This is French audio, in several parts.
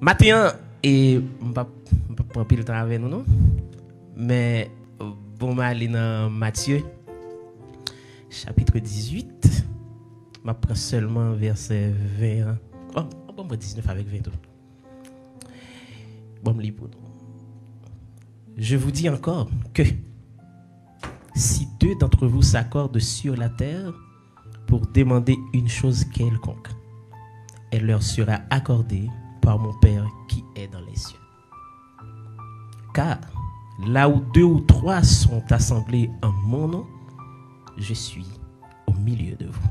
Matin, et je ne vais pas prendre le temps avec nous, non? Mais bon, je vais aller dans Matthieu, chapitre 18. Je prends seulement verset 20. On va 19 avec 20. Bon, je pour nous. Je vous dis encore que si deux d'entre vous s'accordent sur la terre pour demander une chose quelconque, elle leur sera accordée par mon Père qui est dans les cieux. Car là où deux ou trois sont assemblés en mon nom, je suis au milieu de vous.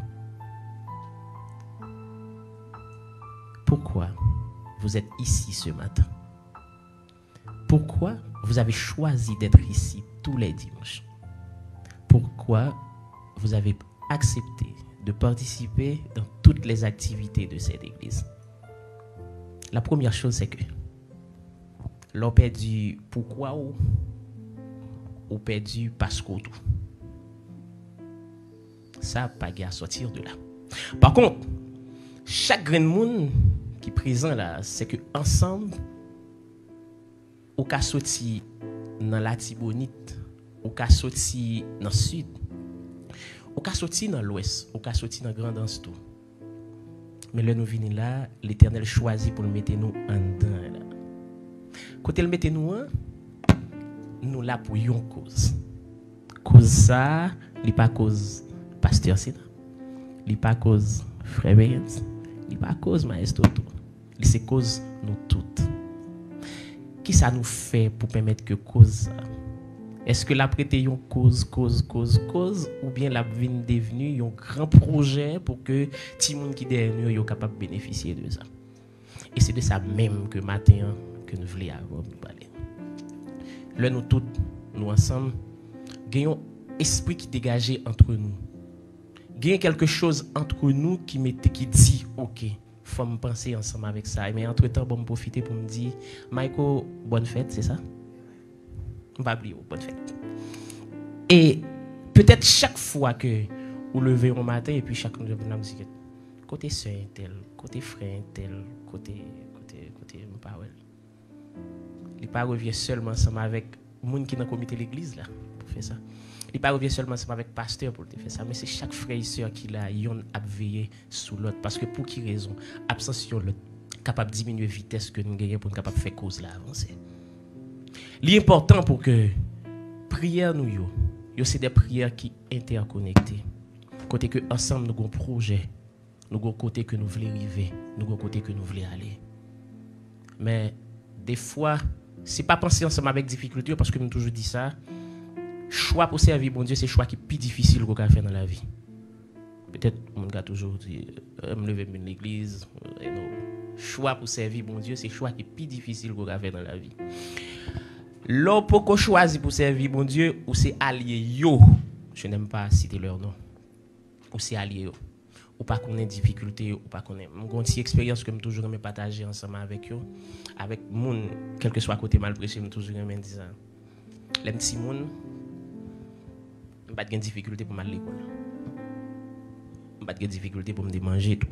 Pourquoi vous êtes ici ce matin? Pourquoi vous avez choisi d'être ici tous les dimanches? Pourquoi vous avez accepté de participer dans toutes les activités de cette église? La première chose, c'est que l'on perdu pourquoi ou perdu parce que tout. Ça pas à sortir de là. Par contre, chaque grain de monde qui est présent là, c'est que ensemble, au cas sorti dans la Tibonite, au cas sorti dans le sud, au cas sorti dans l'ouest, au cas sorti dans Grand Anse tout. Mais là nous venons là, l'Éternel choisit pour le mettre nous en dedans là. Quand il mette nous nous là pour une cause. Cause ça, li pas cause pasteur Sina, li pas cause frère Benz, li pas cause maestro tout. Li c'est cause nous toutes. Qui ça nous fait pour permettre que cause ça? Est-ce que la prêter une cause ou bien la vient devenue un grand projet pour que tout le monde qui derrière nous soit capable de bénéficier de ça? Et c'est de ça même que matin que nous voulons avoir parler. Là nous tous nous ensemble gagnons esprit qui dégageait entre nous. Gagne quelque chose entre nous qui dit OK, faut me penser ensemble avec ça. Mais entre-temps bon me profiter pour me dire Michael, bonne fête, c'est ça? On va oublier bonne fête. Et peut-être chaque fois que vous levez au matin et puis chaque jour vous musique côté soeur tel, côté frère tel, côté parole. Il pas revient seulement ensemble avec monde qui dans comité l'église là pour faire ça. Il pas revient seulement ensemble avec pasteur pour faire ça, mais c'est chaque frère et sœur qui là yon a veiller sous l'autre parce que pour qui raison absence sur l'autre capable de diminuer vitesse que nous gagnons pour capable faire cause là avancer. L'important pour que prière nous yo c'est des prières qui interconnectées. Côté que ensemble nous avons un projet, nous avons côté que nous voulons arriver, nous avons côté que nous voulons aller. Mais des fois, c'est pas penser ensemble avec difficulté parce que nous toujours dit ça. Choix pour servir bon Dieu, c'est choix qui est plus difficile qu'on faire dans la vie. Peut-être mon gars toujours dit me lever dans l'église, choix pour servir bon Dieu, c'est choix qui est plus difficile qu'on faire dans la vie. L'on peut choisir pour servir bon Dieu ou c'est allié yo. Je n'aime pas citer leur nom. Ou c'est allié yo. Ou pas qu'on ait difficulté ou pas qu'on ait. Mon une expérience que je toujours aimé partager ensemble avec eux, avec moun quel que soit côté mal prêché, je toujours aimé dire ça. Les petits moun pas de difficulté pour m'aller à l'école. Pas de difficulté pour me manger tout.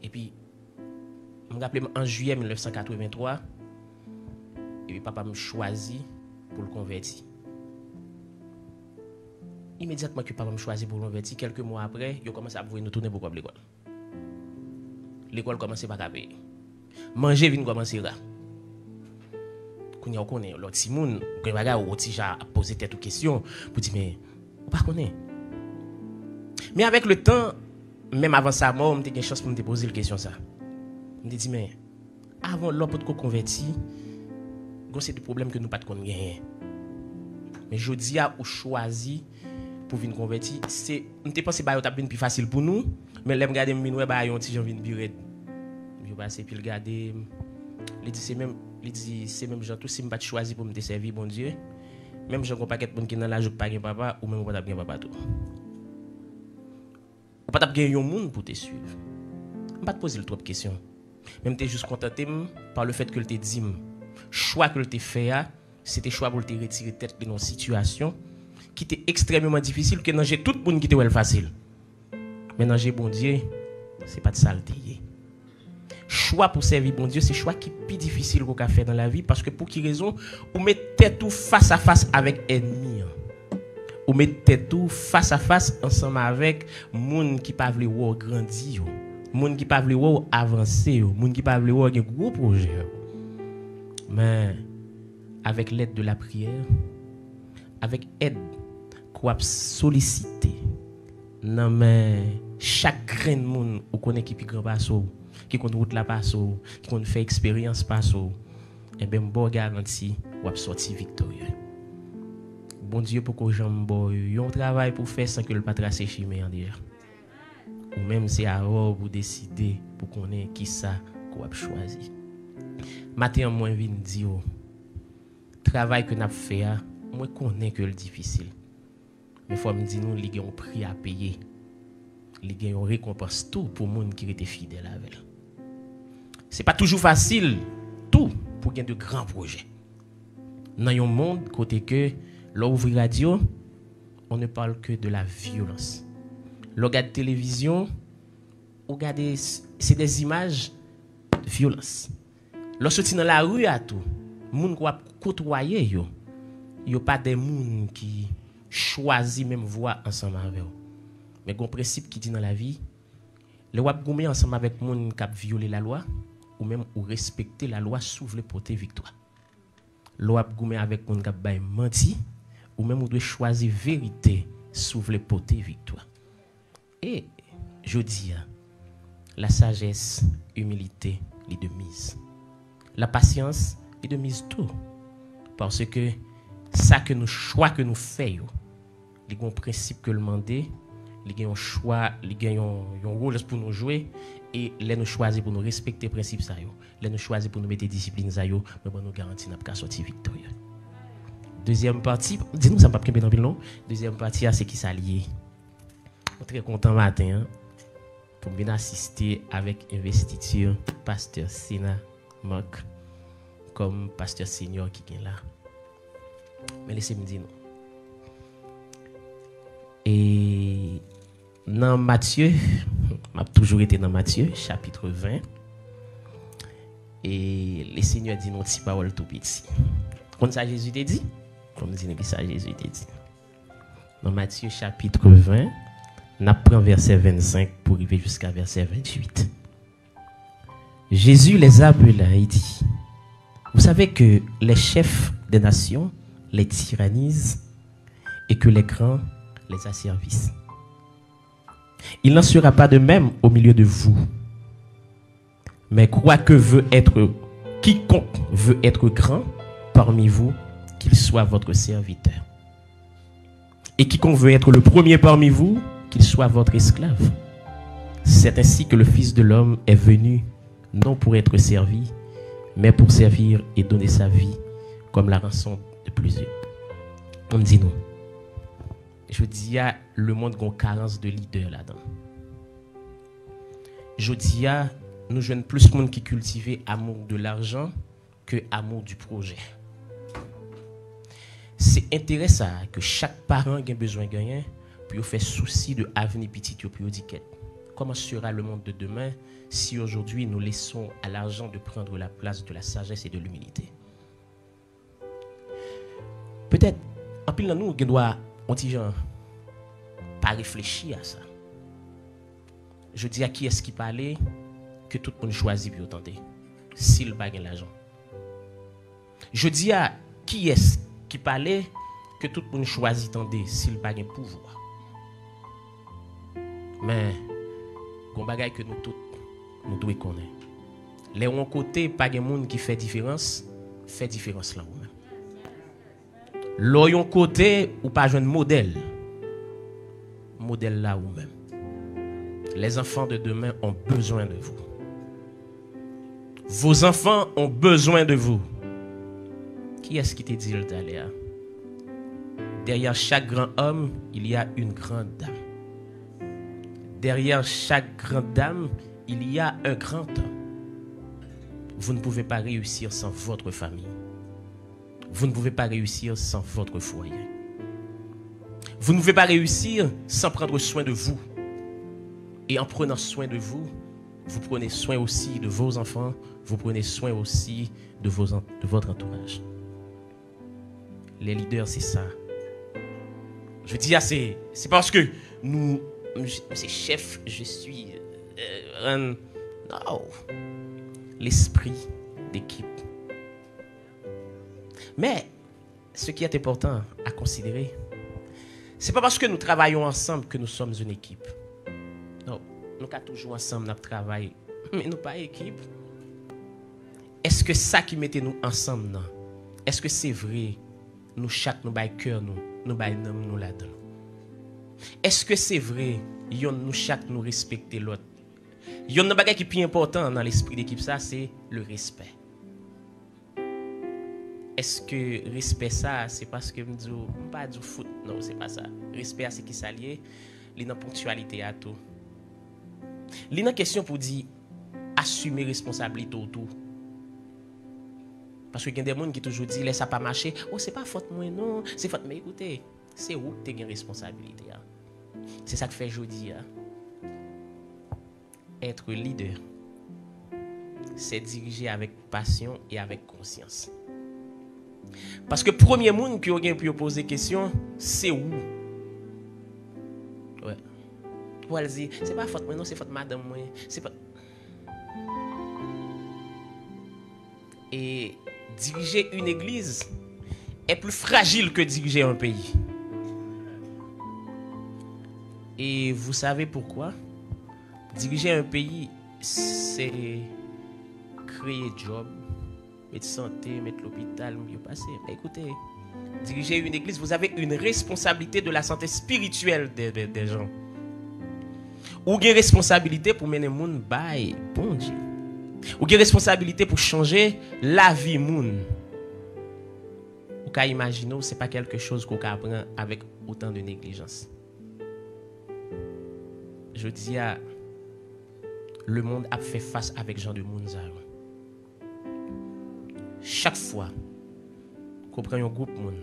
Et puis je me rappelle en juillet 1983 et puis papa me choisit pour le convertir. Immédiatement que papa me choisit pour le convertir, quelques mois après, il commence à voir nous tourner pour l'école. L'école commence à pas payer. Manger vient commencer là. Quand on connaît l'autre Simon, quand bagarre ou déjà poser tête aux questions pour dire mais on pas connaît. Mais avec le temps, même avant sa mort, on a une chance pour me poser la question ça. On me dit mais avant l'homme pour convertir, c'est des problèmes que nous pas de gagner. Mais je dis à ou choisi pour venir convertir, c'est on te pense ba t'a plus facile pour nous, mais l'aime regarder minoué ba yon ti j'en vinn biret. Je passer puis regarder, il dit c'est même gens tout si me pas choisi pour me servir bon Dieu. Même gens paquet monde qui dans la joue pas gen papa ou même pas gen papa tout. Ou pas gen yon monde pour te suivre. On pas te poser trop de questions. Même t'es juste contenté par le fait que le te dit choix que le te fait c'était choix pour te retirer tête de nos situations qui était extrêmement difficile que j'ai tout le monde qui était facile. Mais dans bon Dieu, c'est pas de saleté. choix pour servir bon Dieu, c'est choix qui est plus difficile qu'on a fait dans la vie parce que pour qui raison, on mettait tout face à face avec ennemi. On mettait tout face à face ensemble avec monde qui pas veut voir grandir, monde qui pas veut voir avancer, monde qui pas veut voir un gros projet. Mais avec l'aide de la prière, avec aide qu'on a sollicité, non mais chaque grain de monde ou connaît qui plus grand passo, qui connaît route la passo, qui connaît fait expérience passo, et ben bon garantie ou a sorti victorieux. Bon Dieu pour que j'en yon travail pour faire sans que le pas tracer chemin en déjà. Ou même c'est à vous décider pour qu'on ait qui ça qu'on a choisi. Matin moi vinn dire travail que n'a fait moi connais que le difficile. Mais faut me dire nous li gen un prix à payer. Li gen une récompense tout pour monde qui était fidèle avec. C'est pas toujours facile tout pour gagner de grands projets. Dans un monde côté que l'ouvre radio, on ne parle que de la violence. Le regarde télévision, regardez, c'est des images de violence. Lorsque dans la rue à tout, moun qui côtoyer yo, yo pas des moun qui choisit même voir ensemble avec eux. Mais un principe qui dit dans la vie, le wap goumé ensemble avec moun qui a violé la loi ou même ou respecter la loi sous le porter victoire. Le wap goumé avec moun qui a menti ou même on doit choisir vérité sous le porter victoire. Et je dis la sagesse, humilité, les de mise. La patience est de mise tout. Parce que ça que nous choix que nous faisons, il y a un principe que le demander, il y a un choix, il y a un rôle pour nous jouer et les nous choisir pour nous respecter le principe ça yo. Les nous choisir pour nous mettre discipline ça yo, mais pour nous garantir n'a pas sortir victorieux. Deuxième partie, dis-nous ça pas que dans non. Deuxième partie c'est qui s'allier. Très content matin pour bien assister avec investiture pasteur Sina Marc comme pasteur senior qui est là. Mais laissez-moi dire non. Et dans Matthieu, m'a toujours été dans Matthieu chapitre 20 et le Seigneur dit non petit parole tout petit. Comme ça Jésus t'a dit, comme dit ça Jésus t'a dit. Dans Matthieu chapitre 20, on apprend verset 25 pour arriver jusqu'à verset 28. Jésus les appela et dit: vous savez que les chefs des nations les tyrannisent et que les grands les asservissent. Il n'en sera pas de même au milieu de vous. Mais quiconque veut être grand parmi vous, qu'il soit votre serviteur. Et quiconque veut être le premier parmi vous, qu'il soit votre esclave. C'est ainsi que le Fils de l'homme est venu, non pour être servi, mais pour servir et donner sa vie comme la rançon de plusieurs. On dit nous. Je dis à le monde a une carence de leader là-dedans. Je dis à nous jeunes plus de monde qui cultivent amour de l'argent que amour du projet. C'est intéressant que chaque parent ait besoin de gagner pour faire souci de l'avenir petit pour dire comment sera le monde de demain si aujourd'hui nous laissons à l'argent de prendre la place de la sagesse et de l'humilité. Peut-être en pile nous qui doit pas réfléchir à ça. Je dis à qui est-ce qui parlait que tout le monde choisit pour tenter s'il n'a pas l'argent. Je dis à qui est-ce qui parlait que tout le monde choisit tenter s'il n'a pas le pouvoir. Mais qu'on bagaille que nous tous nous devons connaître. Les on côté pas de monde qui fait différence là ou même. L'autre côté ou pas jeune modèle là ou même. Les enfants de demain ont besoin de vous. Vos enfants ont besoin de vous. Qui est-ce qui te dit le d'aller? Derrière chaque grand homme, il y a une grande dame. Derrière chaque grande dame, il y a un grand homme. Vous ne pouvez pas réussir sans votre famille. Vous ne pouvez pas réussir sans votre foyer. Vous ne pouvez pas réussir sans prendre soin de vous. Et en prenant soin de vous, vous prenez soin aussi de vos enfants, vous prenez soin aussi de votre entourage. Les leaders, c'est ça. Je dis, c'est parce que c'est chef, je suis non. L'esprit d'équipe. Mais, ce qui est important à considérer, c'est pas parce que nous travaillons ensemble que nous sommes une équipe. Non, nous sommes toujours ensemble, nous travaillons, mais nous pas équipe. Est-ce que ça qui mettait nous ensemble, non? Est-ce que c'est vrai? Nous chaque nous bail cœur nous bail nous là-dedans. Est-ce que c'est vrai? Nous chaque nous respecter l'autre. Yon bagay qui est plus important dans l'esprit d'équipe ça, c'est le respect. Est-ce que respect ça, c'est parce que je pas du foot, non, c'est pas ça. Respect c'est qui s'allier, li nan ponctualité à tout. Li nan question pour dire assumer responsabilité autour. Parce que y a des gens qui toujours dit laisse ça pas marcher, oh c'est pas faute moi non, c'est faute mais écoutez, c'est où tu as une responsabilité. Hein? C'est ça que fait jodi hein? Être leader, c'est diriger avec passion et avec conscience. Parce que le premier monde qui a pu poser question, c'est où? Ouais. Ou elle dit, c'est pas faute moi, non, c'est faute madame moi. C'est pas... Et diriger une église est plus fragile que diriger un pays. Et vous savez pourquoi? Diriger un pays, c'est créer job, mettre santé, mettre l'hôpital, mieux passer. Mais écoutez, diriger une église, vous avez une responsabilité de la santé spirituelle des gens. Ou une responsabilité pour mener le monde by bon Dieu. Ou une responsabilité pour changer la vie monde. Ou qu'à imaginer, c'est pas quelque chose qu'on apprend avec autant de négligence. Je dis à le monde a fait face avec Jean de Mounzaro. Chaque fois qu'on prend un groupe monde,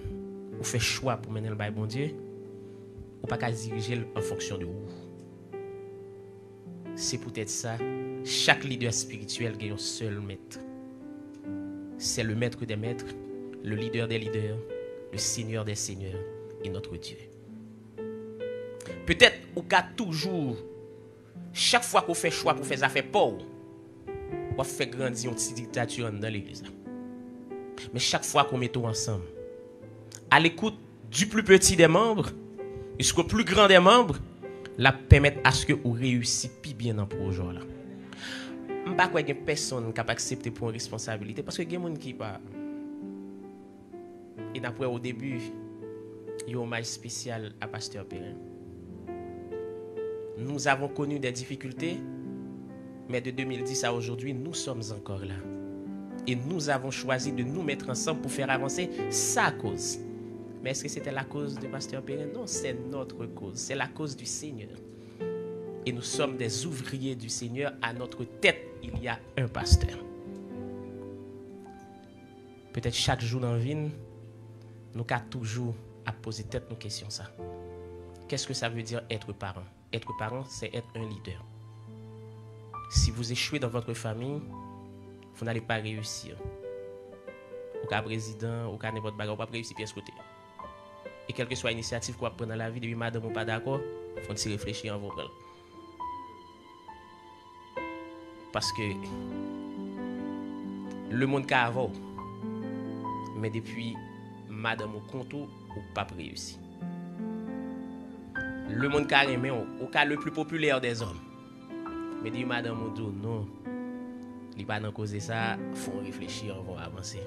on fait choix pour mener le bail bon Dieu, on pas qu'à diriger en fonction de où. C'est peut-être ça. Chaque leader spirituel a un seul maître. C'est le maître des maîtres, le leader des leaders, le Seigneur des seigneurs et notre Dieu. Peut-être ou qu'à toujours, chaque fois qu'on fait choix pour faire affaires pauvres, on fait grandir une petite dictature dans l'église. Mais chaque fois qu'on met tout ensemble, à l'écoute du plus petit des membres jusqu'au plus grand des membres, la permettre à ce que vous réussissiez plus bien dans le projet là. Je ne sais pas si personne qui a accepté pour une responsabilité parce que il y a des gens qui pas. Et d'après au début, il y a un hommage spécial à Pasteur Perrin. Nous avons connu des difficultés, mais de 2010 à aujourd'hui, nous sommes encore là. Et nous avons choisi de nous mettre ensemble pour faire avancer sa cause. Mais est-ce que c'était la cause de Pasteur Perrin? Non, c'est notre cause. C'est la cause du Seigneur. Et nous sommes des ouvriers du Seigneur. À notre tête, il y a un pasteur. Peut-être chaque jour dans la vie, nous avons toujours à poser tête nos questions. Ça. Qu'est-ce que ça veut dire être parent? Être parent, c'est être un leader. Si vous échouez dans votre famille, vous n'allez pas réussir. Au cas président, au cas n'importe quoi, vous n'allez pas réussir pièce côté. Et quelle que soit l'initiative qu'on va prendre dans la vie, depuis madame ou pas d'accord, il faut s'y réfléchir en vous. Parce que le monde qu'a avant, mais depuis madame au contour, ou pas réussi. Le monde qu'a aimé, au cas le plus populaire des hommes. Mais dit madame ou dit non, il n'y a pas de cause de ça, il faut réfléchir, on va avancer.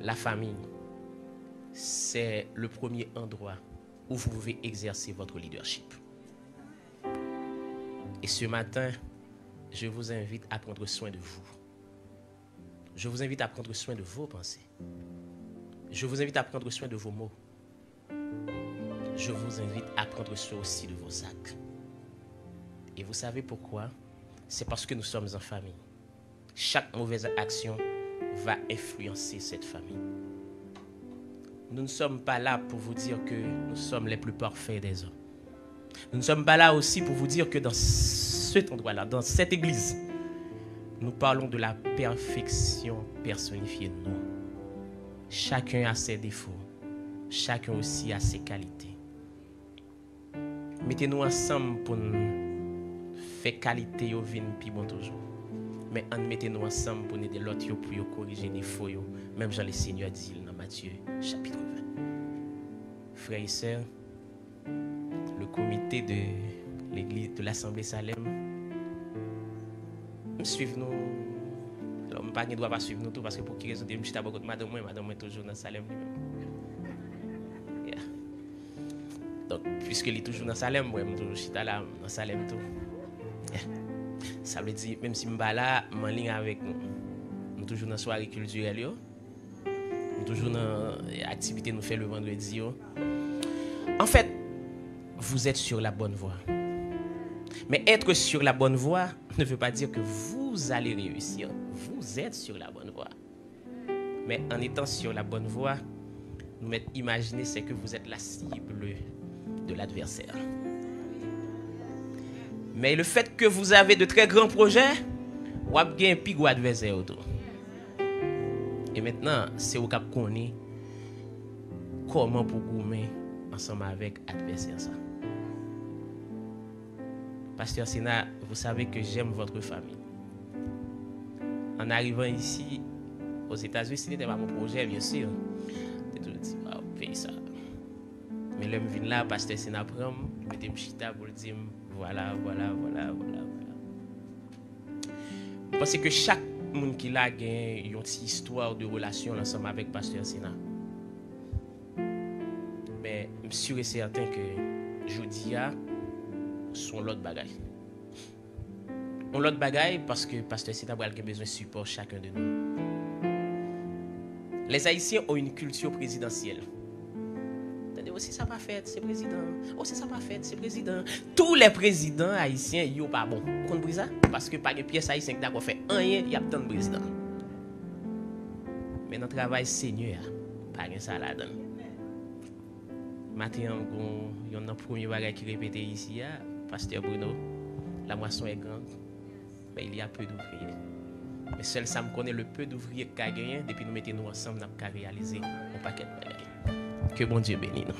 La famille, c'est le premier endroit où vous pouvez exercer votre leadership. Et ce matin, je vous invite à prendre soin de vous. Je vous invite à prendre soin de vos pensées. Je vous invite à prendre soin de vos mots. Je vous invite à prendre soin aussi de vos actes. Et vous savez pourquoi? C'est parce que nous sommes en famille. Chaque mauvaise action va influencer cette famille. Nous ne sommes pas là pour vous dire que nous sommes les plus parfaits des hommes. Nous ne sommes pas là aussi pour vous dire que dans ce cet endroit-là, dans cette église, nous parlons de la perfection personnifiée de nous. Chacun a ses défauts. Chacun aussi a ses qualités. Mettez-nous ensemble pour nous faire qualité au vin puis bon toujours. Mais mettez-nous ensemble pour aider l'autre pour corriger les défauts. Même Jean le Seigneur dit dans Matthieu chapitre 20. Frères et sœurs, le comité de l'église de l'Assemblée Salem, suivez-nous. Alors, je ne dois pas suivre nous tout parce que pour qui raison de me chita beaucoup de madame est toujours dans Salem lui-même. Yeah. Donc, puisque il est toujours dans Salem, moi, je suis toujours chita là, dans Salem tout. Yeah. Ça veut dire, même si je suis là, je suis en ligne avec nous. Nous sommes toujours dans la soirée culturelle. Nous sommes toujours dans l'activité que nous faisons le vendredi. En fait, vous êtes sur la bonne voie. Mais être sur la bonne voie ne veut pas dire que vous allez réussir. Vous êtes sur la bonne voie. Mais en étant sur la bonne voie, nous imaginez c'est que vous êtes la cible de l'adversaire. Mais le fait que vous avez de très grands projets, vous avez un plus gros adversaire autour. Et maintenant, c'est au cap qu'on est comment pour goumer ensemble avec l'adversaire ça. Pasteur Sénat, vous savez que j'aime votre famille. En arrivant ici, aux États-Unis, ce n'était pas mon projet, bien sûr. J'ai toujours dit, ah, paye ça. Mais là, je viens là, Pasteur Sénat prend, je mets un chita pour dire, voilà. Je pense que chaque monde qui l'a gagné une petite histoire de relation ensemble avec Pasteur Sénat. Mais je suis sûr et certain que Jodia sont l'autre bagaille. On l'autre bagaille parce que Pasteur Sénat a besoin de support chacun de nous. Les Haïtiens ont une culture présidentielle. Oh, c'est ça pas fait, c'est président. Oh, c'est ça pas fait, c'est président. Tous les présidents haïtiens, ils sont pas bons. Vous comprenez ça? Parce que pas de pièce haïtienne qui a fait rien, il y a tant de présidents. Mais dans le travail Seigneur, pas de ça là-dedans. Maintenant, il y a un premier bagage qui répétait ici, Pasteur Bruno, la moisson est grande, mais il y a peu d'ouvriers. Mais seul ça me connaît le peu d'ouvriers qu'a gagné, depuis nous mettons nous ensemble, nous avons réalisé un paquet de bagages. Que bon Dieu bénisse nous.